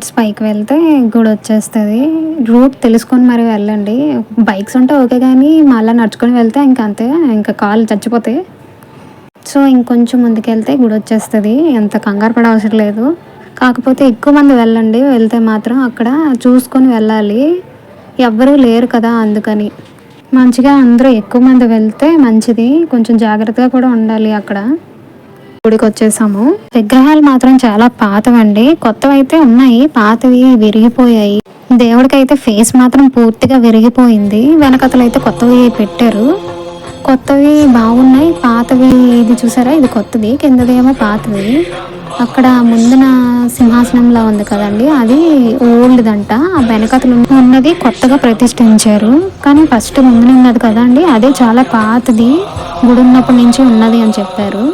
Steps పైకి వెళ్తే గుడి వచ్చేస్తుంది. రూట్ తెలుసుకొని మరి వెళ్ళండి. బైక్స్ ఉంటే ఓకే, కానీ మళ్ళీ నడుచుకొని వెళ్తే ఇంకా అంతే, ఇంకా కాళ్ళు చచ్చిపోతాయి. సో ఇంకొంచెం ముందుకెళ్తే గుడి వచ్చేస్తుంది. ఎంత కంగారు పడే అవసరం లేదు. కాకపోతే ఎక్కువ మంది వెళ్ళండి. వెళ్తే మాత్రం అక్కడ చూసుకొని వెళ్ళాలి, ఎవ్వరూ లేరు కదా, అందుకని మంచిగా అందరూ ఎక్కువ మంది వెళ్తే మంచిది. కొంచెం జాగ్రత్తగా కూడా ఉండాలి. అక్కడ గుడికి వచ్చేసాము. విగ్రహాలు మాత్రం చాలా పాతవండి. కొత్తవి అయితే ఉన్నాయి, పాతవి విరిగిపోయాయి. దేవుడికైతే ఫేస్ మాత్రం పూర్తిగా విరిగిపోయింది. వెనకతలైతే కొత్తవి పెట్టారు. కొత్తవి బాగున్నాయి, పాతవి ఇది చూసారా, ఇది కొత్తది, కిందదేమో పాతది. అక్కడ ముందున సింహాసనంలా ఉంది కదండి, అది ఓల్డ్దంట. ఆ వెనకతలు ఉన్నది కొత్తగా ప్రతిష్ఠించారు, కానీ ఫస్ట్ ముందున ఉన్నది కదండి, అదే చాలా పాతది, గుడి ఉన్నప్పటి నుంచి ఉన్నది అని చెప్పారు.